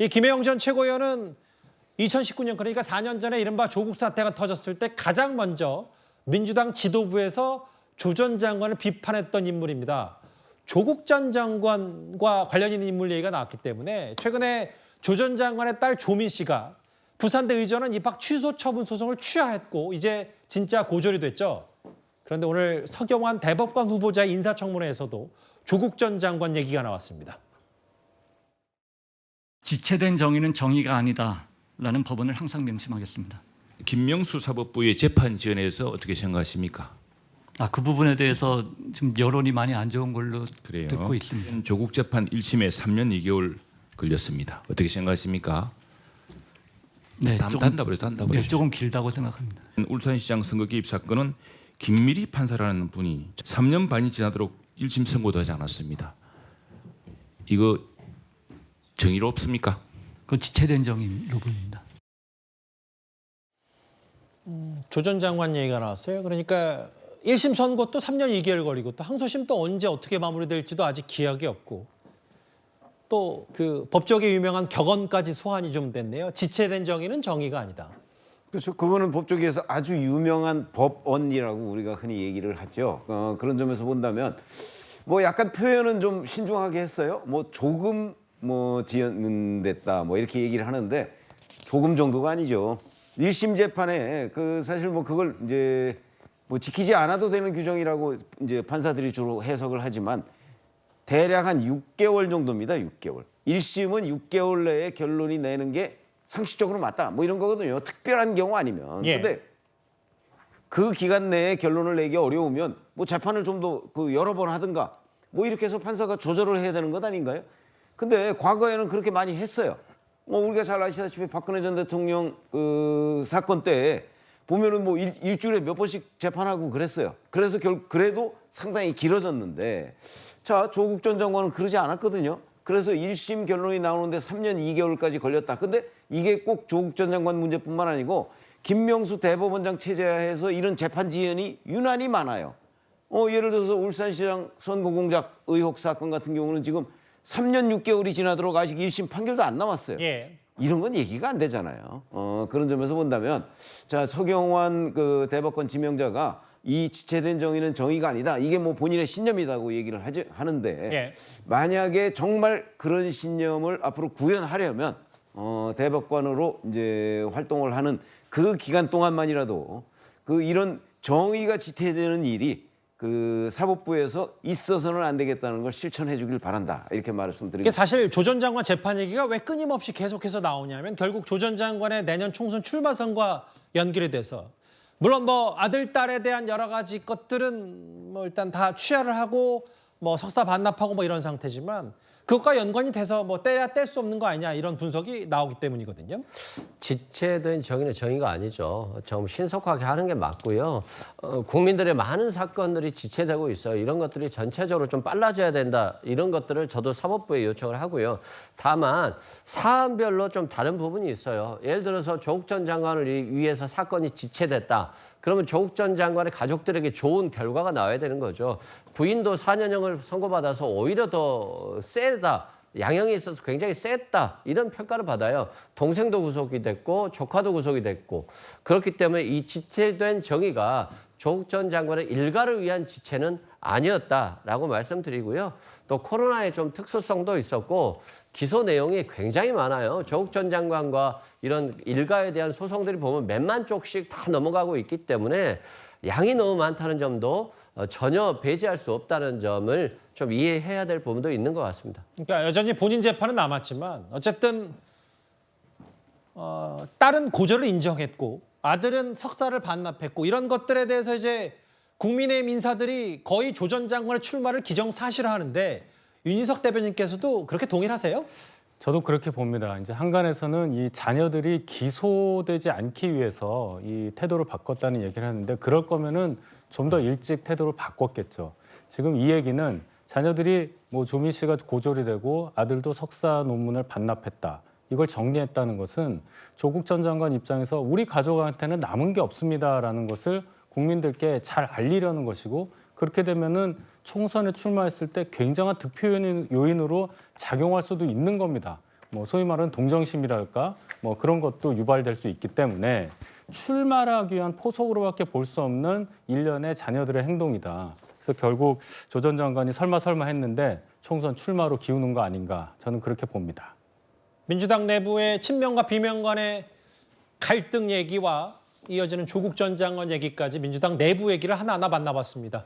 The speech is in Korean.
이 김혜영 전 최고위원은 2019년 그러니까 4년 전에 이른바 조국 사태가 터졌을 때 가장 먼저 민주당 지도부에서 조 전 장관을 비판했던 인물입니다. 조국 전 장관과 관련 있는 인물 얘기가 나왔기 때문에 최근에 조 전 장관의 딸 조민 씨가 부산대 의전원 입학 취소 처분 소송을 취하했고 이제 진짜 고졸이 됐죠. 그런데 오늘 서경환 대법관 후보자의 인사청문회에서도 조국 전 장관 얘기가 나왔습니다. 지체된 정의는 정의가 아니다라는 법원을 항상 명심하겠습니다. 김명수 사법부의 재판 지연에서 어떻게 생각하십니까? 그 부분에 대해서 지금 여론이 많이 안 좋은 걸로 그래요. 듣고 있습니다. 조국 재판 1심에 3년 2개월 걸렸습니다. 어떻게 생각하십니까? 네, 단답을 조금 길다고 생각합니다. 울산시장 선거 개입 사건은 김미리 판사라는 분이 3년 반이 지나도록 1심 선고도 하지 않았습니다. 이거 정의롭습니까? 그건 지체된 정의로 보입니다. 조 전 장관 얘기가 나왔어요. 그러니까 1심 선고 또 3년 2개월 걸리고 또 항소심 또 언제 어떻게 마무리될지도 아직 기약이 없고 또 그 법조계 유명한 격언까지 소환이 좀 됐네요. 지체된 정의는 정의가 아니다. 그렇죠. 그거는 법조계에서 아주 유명한 법언이라고 우리가 흔히 얘기를 하죠. 그런 점에서 본다면 뭐 약간 표현은 좀 신중하게 했어요. 뭐 조금 뭐 지연됐다 뭐 이렇게 얘기를 하는데 조금 정도가 아니죠. 1심 재판에 그 사실 뭐 그걸 이제 뭐 지키지 않아도 되는 규정이라고 이제 판사들이 주로 해석을 하지만 대략 한 6개월 정도입니다. 6개월. 1심은 6개월 내에 결론이 내는 게 상식적으로 맞다. 뭐 이런 거거든요. 특별한 경우 아니면. 예. 근데 그 기간 내에 결론을 내기 어려우면 뭐 재판을 좀 더 그 여러 번 하든가 뭐 이렇게 해서 판사가 조절을 해야 되는 것 아닌가요? 근데 과거에는 그렇게 많이 했어요. 우리가 잘 아시다시피 박근혜 전 대통령 그 사건 때 보면은 뭐 일주일에 몇 번씩 재판하고 그랬어요. 그래서 그래도 상당히 길어졌는데 자, 조국 전 장관은 그러지 않았거든요. 그래서 1심 결론이 나오는데 3년 2개월까지 걸렸다. 근데 이게 꼭 조국 전 장관 문제뿐만 아니고 김명수 대법원장 체제하에서 이런 재판 지연이 유난히 많아요. 예를 들어서 울산시장 선거 공작 의혹 사건 같은 경우는 지금 3년 6개월이 지나도록 아직 1심 판결도 안 나왔어요. 예. 이런 건 얘기가 안 되잖아요. 그런 점에서 본다면 자, 서경환 그 대법관 지명자가 이 지체된 정의는 정의가 아니다. 이게 뭐 본인의 신념이라고 얘기를 하는데 예. 만약에 정말 그런 신념을 앞으로 구현하려면 대법관으로 이제 활동을 하는 그 기간 동안만이라도 그 이런 정의가 지체되는 일이 그 사법부에서 있어서는 안 되겠다는 걸 실천해 주길 바란다. 이렇게 이게 말씀드립니다. 사실 조 전 장관 재판 얘기가 왜 끊임없이 계속해서 나오냐면 결국 조 전 장관의 내년 총선 출마선과 연결이 돼서 물론 뭐 아들, 딸에 대한 여러 가지 것들은 뭐 일단 다 취하를 하고 뭐 석사 반납하고 뭐 이런 상태지만 그것과 연관이 돼서 뭐 떼야 뗄 수 없는 거 아니냐 이런 분석이 나오기 때문이거든요. 지체된 정의는 정의가 아니죠. 좀 신속하게 하는 게 맞고요. 국민들의 많은 사건들이 지체되고 있어요. 이런 것들이 전체적으로 좀 빨라져야 된다. 이런 것들을 저도 사법부에 요청을 하고요. 다만 사안별로 좀 다른 부분이 있어요. 예를 들어서 조국 전 장관을 위해서 사건이 지체됐다. 그러면 조국 전 장관의 가족들에게 좋은 결과가 나와야 되는 거죠. 부인도 4년형을 선고받아서 오히려 더 세다. 양형에 있어서 굉장히 셌다. 이런 평가를 받아요. 동생도 구속이 됐고 조카도 구속이 됐고. 그렇기 때문에 이 지체된 정의가 조국 전 장관의 일가를 위한 지체는 아니었다라고 말씀드리고요. 또 코로나의 좀 특수성도 있었고 기소 내용이 굉장히 많아요. 조국 전 장관과 이런 일가에 대한 소송들이 보면 몇만 쪽씩 다 넘어가고 있기 때문에 양이 너무 많다는 점도 전혀 배제할 수 없다는 점을 좀 이해해야 될 부분도 있는 것 같습니다. 그러니까 여전히 본인 재판은 남았지만 어쨌든 딸은 고졸을 인정했고 아들은 석사를 반납했고 이런 것들에 대해서 이제 국민의힘 인사들이 거의 조 전 장관의 출마를 기정사실화하는데 윤희석 대변인께서도 그렇게 동일하세요? 저도 그렇게 봅니다. 이제 한간에서는 이 자녀들이 기소되지 않기 위해서 이 태도를 바꿨다는 얘기를 하는데 그럴 거면은 좀 더 일찍 태도를 바꿨겠죠. 지금 이 얘기는 자녀들이 뭐 조민 씨가 고졸이 되고 아들도 석사 논문을 반납했다. 이걸 정리했다는 것은 조국 전 장관 입장에서 우리 가족한테는 남은 게 없습니다라는 것을 국민들께 잘 알리려는 것이고 그렇게 되면은 총선에 출마했을 때 굉장한 득표 요인으로 작용할 수도 있는 겁니다. 뭐 소위 말하는 동정심이랄까 뭐 그런 것도 유발될 수 있기 때문에 출마를 하기 위한 포석으로밖에 볼 수 없는 일련의 자녀들의 행동이다. 그래서 결국 조 전 장관이 설마 했는데 총선 출마로 기우는 거 아닌가 저는 그렇게 봅니다. 민주당 내부의 친명과 비명 간의 갈등 얘기와 이어지는 조국 전 장관 얘기까지 민주당 내부 얘기를 하나하나 만나봤습니다.